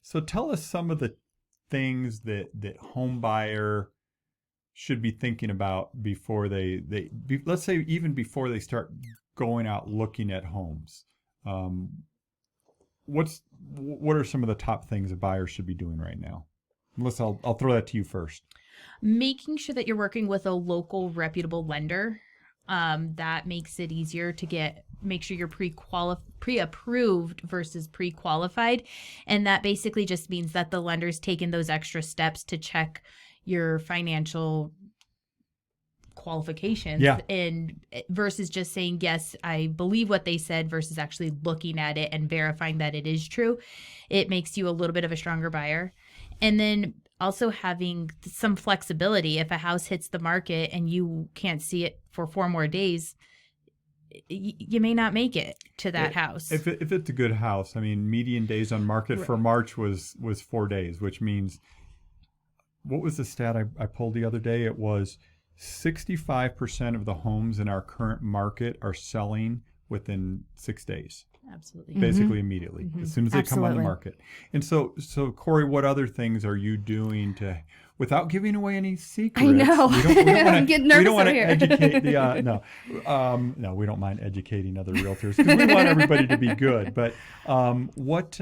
So tell us some of the things that home buyer should be thinking about before let's say even before they start going out looking at homes. Um, what are some of the top things a buyer should be doing right now? Melissa, I'll throw that to you first. Making sure that you're working with a local reputable lender. That makes it easier to make sure you're pre-approved versus pre-qualified. And that basically just means that the lender's taken those extra steps to check your financial qualifications, and versus just saying, yes, I believe what they said, versus actually looking at it and verifying that it is true. It makes you a little bit of a stronger buyer. And then also having some flexibility. If a house hits the market and you can't see it for 4 more days, you may not make it to that house. If it's a good house, I mean, median days on market for March was 4 days, which means, what was the stat I pulled the other day? It was 65% of the homes in our current market are selling within 6 days. Absolutely. Basically immediately, as soon as they come on the market. And so Corey, what other things are you doing without giving away any secrets? I know. I'm getting nervous we don't want to over here. educate no, we don't mind educating other realtors because we want everybody to be good. But what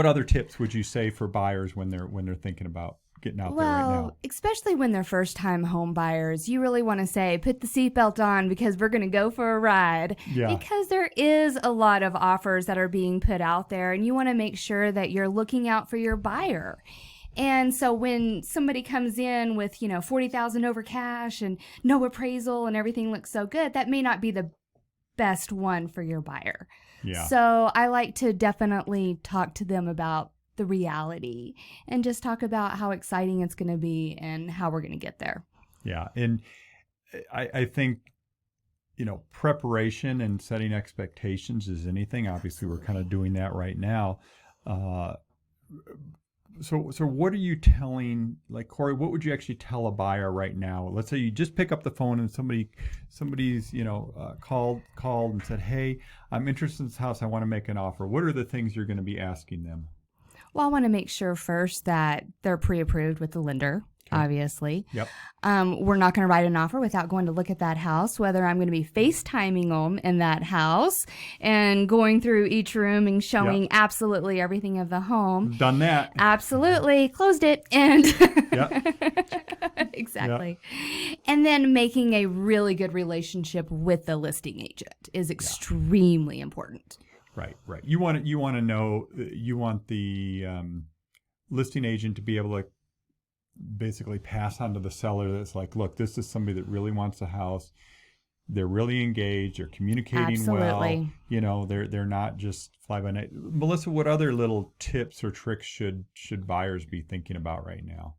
other tips would you say for buyers when they're thinking about getting out there right now? Especially when they're first-time home buyers, you really want to say, put the seatbelt on because we're going to go for a ride. Yeah. Because there is a lot of offers that are being put out there, and you want to make sure that you're looking out for your buyer. And so when somebody comes in with, $40,000 over cash and no appraisal and everything looks so good, that may not be the best one for your buyer. Yeah. So I like to definitely talk to them about the reality and just talk about how exciting it's going to be and how we're going to get there. Yeah. And I think, preparation and setting expectations is anything. Obviously, we're kind of doing that right now. So what are you telling, like, Corey, what would you actually tell a buyer right now? Let's say you just pick up the phone and somebody's, called and said, hey, I'm interested in this house. I want to make an offer. What are the things you're going to be asking them? Well, I want to make sure first that they're pre-approved with the lender, obviously. Yep. We're not going to write an offer without going to look at that house, whether I'm going to be FaceTiming them in that house and going through each room and showing absolutely everything of the home. Done that. Absolutely. Closed it. And exactly. Yep. And then making a really good relationship with the listing agent is extremely important. Right. You want to know. You want the listing agent to be able to basically pass on to the seller that's like, look, this is somebody that really wants a house. They're really engaged. They're communicating well. They're not just fly by night. Melissa, what other little tips or tricks should buyers be thinking about right now?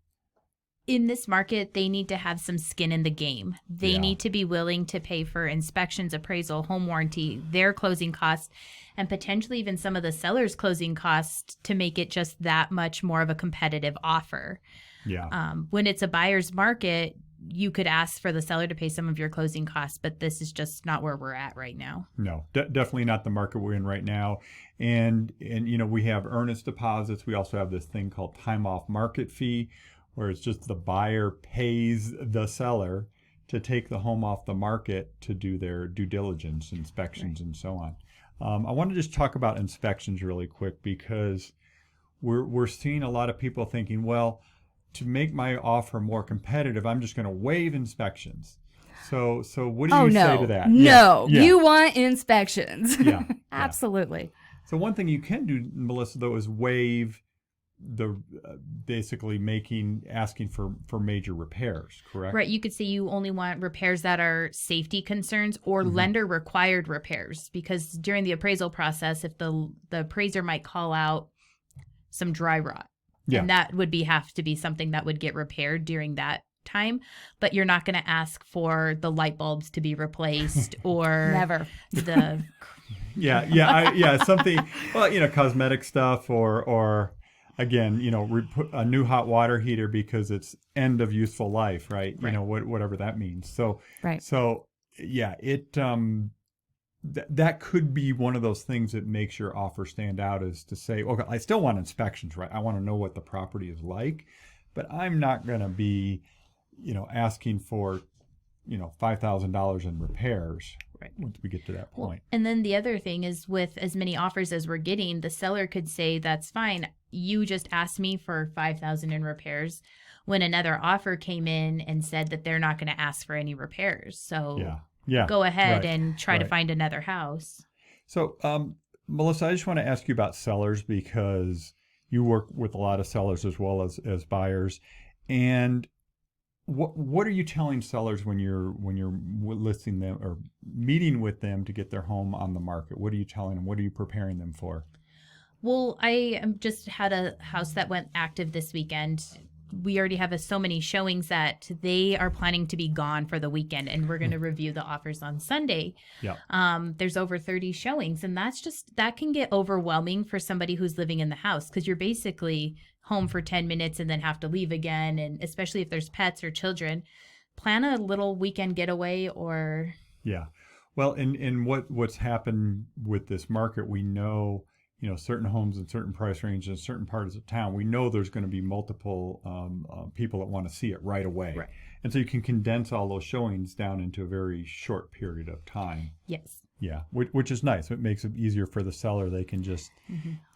In this market, they need to have some skin in the game. They need to be willing to pay for inspections, appraisal, home warranty, their closing costs, and potentially even some of the seller's closing costs to make it just that much more of a competitive offer. Yeah. When it's a buyer's market, you could ask for the seller to pay some of your closing costs, but this is just not where we're at right now. No, definitely not the market we're in right now. And we have earnest deposits. We also have this thing called time off market fee, where it's just the buyer pays the seller to take the home off the market to do their due diligence, inspections, and so on. I want to just talk about inspections really quick because we're seeing a lot of people thinking, well, to make my offer more competitive, I'm just going to waive inspections. So what do you say to that? No, you want inspections. Yeah. Absolutely. So one thing you can do, Melissa, though, is waive the basically asking for major repairs, correct? Right. You could say you only want repairs that are safety concerns or lender required repairs, because during the appraisal process, if the appraiser might call out some dry rot, and that would have to be something that would get repaired during that time, but you're not going to ask for the light bulbs to be replaced or never the something, well, cosmetic stuff or again, a new hot water heater because it's end of useful life, right? Whatever that means. So, right. So that could be one of those things that makes your offer stand out, is to say, okay, I still want inspections, right? I want to know what the property is like, but I'm not going to be, asking for, $5,000 in repairs. Right. Once we get to that point. And then the other thing is, with as many offers as we're getting, the seller could say, that's fine. You just asked me for $5,000 in repairs, when another offer came in and said that they're not going to ask for any repairs. So go ahead and try to find another house. So, Melissa, I just want to ask you about sellers, because you work with a lot of sellers as well as buyers. And what are you telling sellers when you're listing them or meeting with them to get their home on the market? What are you telling them? What are you preparing them for? Well, I just had a house that went active this weekend. We already have so many showings that they are planning to be gone for the weekend, and we're going to review the offers on Sunday. Yeah. There's over 30 showings, and that can get overwhelming for somebody who's living in the house, because you're basically home for 10 minutes and then have to leave again. And especially if there's pets or children, plan a little weekend getaway or. Yeah. Well, and what's happened with this market, we know, certain homes in certain price ranges in certain parts of town, we know there's going to be multiple people that want to see it right away. Right. And so you can condense all those showings down into a very short period of time. Yes. Yeah, which is nice. It makes it easier for the seller. They can just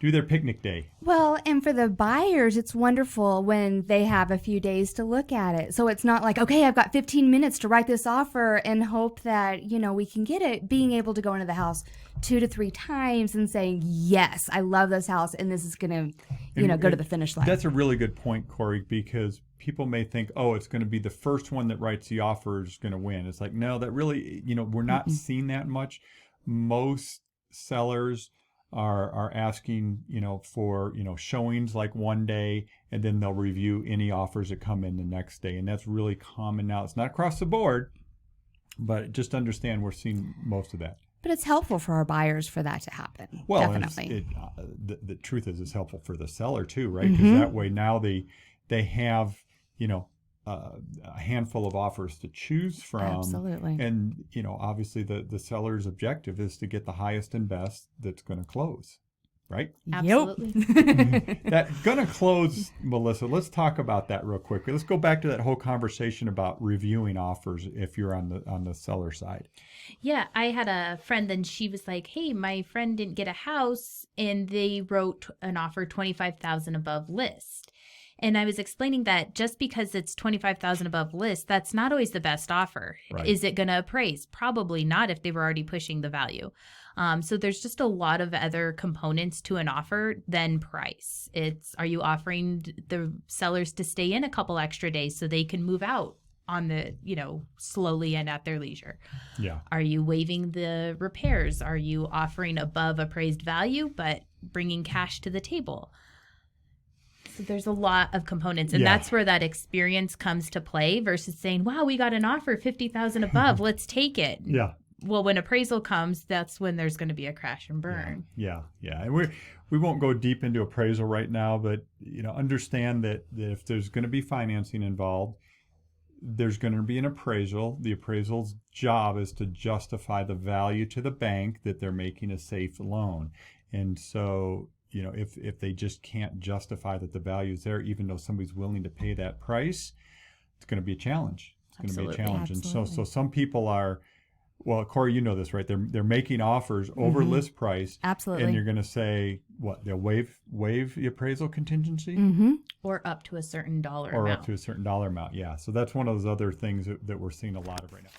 do their picnic day. Well, and for the buyers, it's wonderful when they have a few days to look at it. So it's not like, okay, I've got 15 minutes to write this offer and hope that, we can get it. Being able to go into the house 2 to 3 times and saying, yes, I love this house, and this is going to, go to the finish line. That's a really good point, Corey, because people may think, oh, it's going to be the first one that writes the offer is going to win. It's like, no, that really, we're not seeing that much. Most sellers are asking, for, showings like one day, and then they'll review any offers that come in the next day. And that's really common now. It's not across the board, but just understand we're seeing most of that. But it's helpful for our buyers for that to happen. Well, definitely. The truth is, it's helpful for the seller too, right? Because that way now they have, a handful of offers to choose from. Absolutely. And, obviously the seller's objective is to get the highest and best that's going to close, right? Absolutely. That going to close, Melissa, let's talk about that real quick. Let's go back to that whole conversation about reviewing offers if you're on the seller side. Yeah, I had a friend, and she was like, hey, my friend didn't get a house, and they wrote an offer 25,000 above list. And I was explaining that just because it's 25,000 above list, that's not always the best offer. Right. Is it going to appraise? Probably not if they were already pushing the value. So there's just a lot of other components to an offer than price. Are you offering the sellers to stay in a couple extra days so they can move out on the, slowly and at their leisure? Yeah. Are you waiving the repairs? Are you offering above appraised value but bringing cash to the table? So there's a lot of components, and that's where that experience comes to play versus saying, wow, we got an offer 50,000 above, let's take it. Yeah. Well, when appraisal comes, that's when there's going to be a crash and burn. Yeah. And we won't go deep into appraisal right now, but understand that if there's going to be financing involved, there's going to be an appraisal. The appraisal's job is to justify the value to the bank that they're making a safe loan. And so if they just can't justify that the value is there, even though somebody's willing to pay that price, it's going to be a challenge. It's going to be a challenge. Absolutely. And so some people are, well, Corey, you know this, right? They're making offers over list price. Absolutely. And you're going to say, what, they'll waive the appraisal contingency? Or up to a certain dollar or amount. Up to a certain dollar amount, yeah. So that's one of those other things that we're seeing a lot of right now.